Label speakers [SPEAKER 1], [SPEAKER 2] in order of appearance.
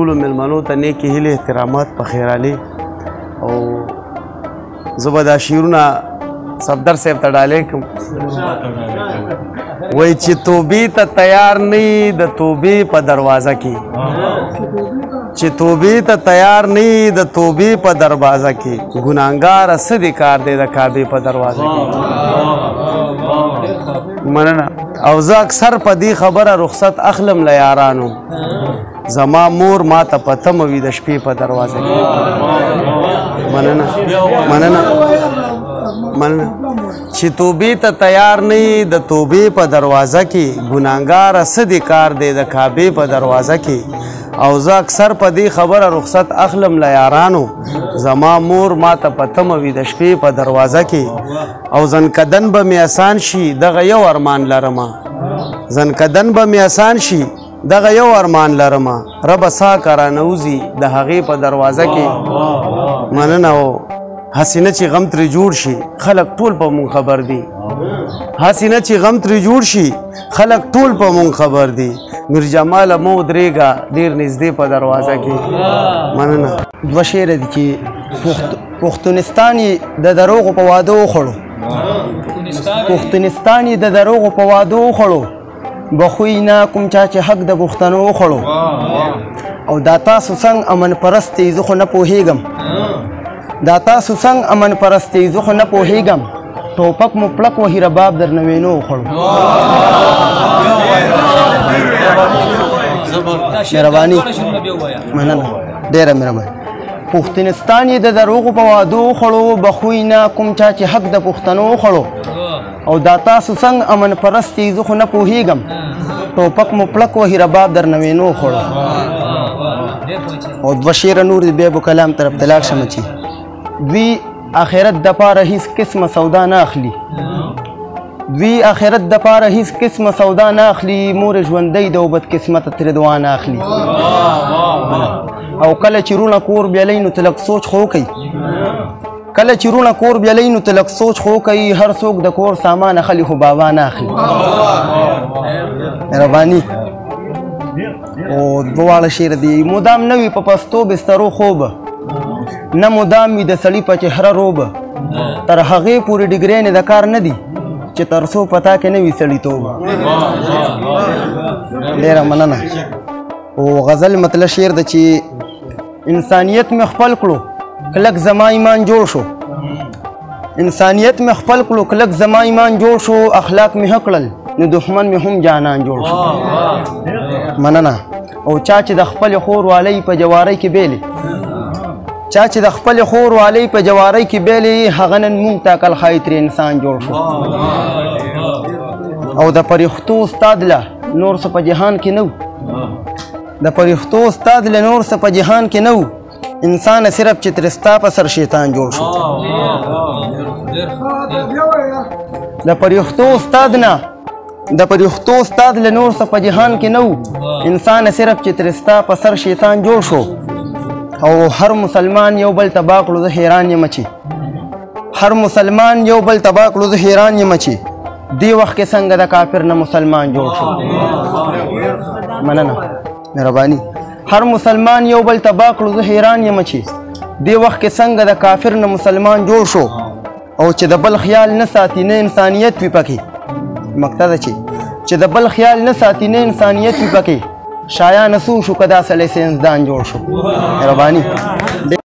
[SPEAKER 1] ټولو مېلمنو ته نیکې هیلې احترامات په خیرالي او زه به دا شعرونه صفدر صاحب ته ډالۍ کړم وایي چې توبې ته تیار نه یې د توبې په دروازه کې چې توبې ته تیار نه یې د توبې په دروازه کې ګناهګاره څه دې کار دی د کعبې په دروازه کې مننه او زه اکثر په دې خبره رخصت اخلم له یارانو زما مور ما ته په تمه وي د شپې په دروازه کې مننه مننه مننه چې توبې ته تیار نه یې د توبې په دروازه کې ګناهګاره څه دې کار دی د کعبې په دروازه کې او زه اکثر په دې خبره رخصت اخلم له یارانو زما مور ما ته په تمه وي د شپې په دروازه کې او زنکدن به مې اسان شي دغه یو ارمان لرمه زنکدن به مې اسان شي دغه یو ارمان لرمه ربه سا که رانوځي د هغې په دروازه کې مننه او هسې نه چې غم ترې جوړ شي خلک ټول په مونږ خبر دي هسې نه چې غم ترې جوړ شي خلک ټول په مونږ خبر دي میر جماله مو درېږه ډېر نږدې په دروازه کې مننه
[SPEAKER 2] دوه شعره دي چې پښتونستان یې د دروغو په واده وخوړو پښتونستان یې د دروغو په واده وخوړو بخوی نه کوم چا چې حق د پښتنو وخوړو او دا تاسو څنګه امن پرست یې زه خو نه پوهېږم دا تاسو څنګه امن پرست یې زه خو نه پوهېږم ټوپک مو پړک وهي رباب در نه وینو وخوړو مهرباني مننه ډېره مهرباني پښتونستان یې د دروغو په وعدو وخوړو بخوی نه کوم چا چې حق د پښتنو وخوړو او دا تاسو څنګه امن پرست یې زه خو نه پوهېږم ټوپک مو پړک وهي رباب در نه وینو وخوړو او دوه شعره نور دي بیا به کلام طرف ته لاړ شمه چې دوی آخرت دپاره هیڅ قسمه سودا نه اخلي دوی آخرت دپاره هیڅ قسمه سودا نه اخلي مور ژوندی د بد قسمته ترې دعا نه اخلي او کله چې رونه کور بیلی نو ته لږ سوچ خو وکئ کله چې رونه کور بیلی نو ته لږ سوچ خو وکئ هر څوک د کور سامان اخلي خو بابا نه اخلي مهرباني او دواړه شعر دي مدام نه وي په پستو بسترو خوب نه مدام وي د سړي په چهره روبه تر هغې پورې ډګرینې د کار نه دي چې تر څو پتا کې نه وي سړیتوب ډېره مننه او غزل مطلب شعر ده چې انسانیت مې خپل کړو کلک زما ایمان جوړ شو انسانیت مې خپل کړو کلک زما ایمان جوړ شو اخلاق مې ښه کړل نو دښمن مې هم جانان جوړ شو مننه او چا چې د خپلې خور والی په جوارۍ کې بیلې چا چې د خپلې خور والی په جوارۍ کې بیلې هغه نن مونږ ټاکل ښایي ترې انسان جوړ شو او د پرښتو استاد له نور څه په جهان کې نه د پرښتو استاد له نور څه په جهان کې نه انسان صرف چې ترې ستا په سر شیطان جوړ شو د پرښتو استاد نه د پرښتو استاد له نور څه په جهان کې نه انسان صرف چې ترې ستا په سر شیطان جوړ شو او هر مسلمان یو بل تبا کړو زه حیران یم چې هر مسلمان یو بل تبا کړو زه حیران یم چې دې وخت کې څنګه د کافر نه مسلمان جوړ شو مننه مهرباني هر مسلمان یو بل تبا کړو زه حیران یم چې دې وخت کې څنګه د کافر نه مسلمان جوړ شو او چې د بل خیال نه ساتي نه انسانیت وي پکې مقصد چې د بل خیال نه ساتي نه انسانیت وي پکې شایانه سو شو که دا سلی سینسدان جوړ شو مهرباني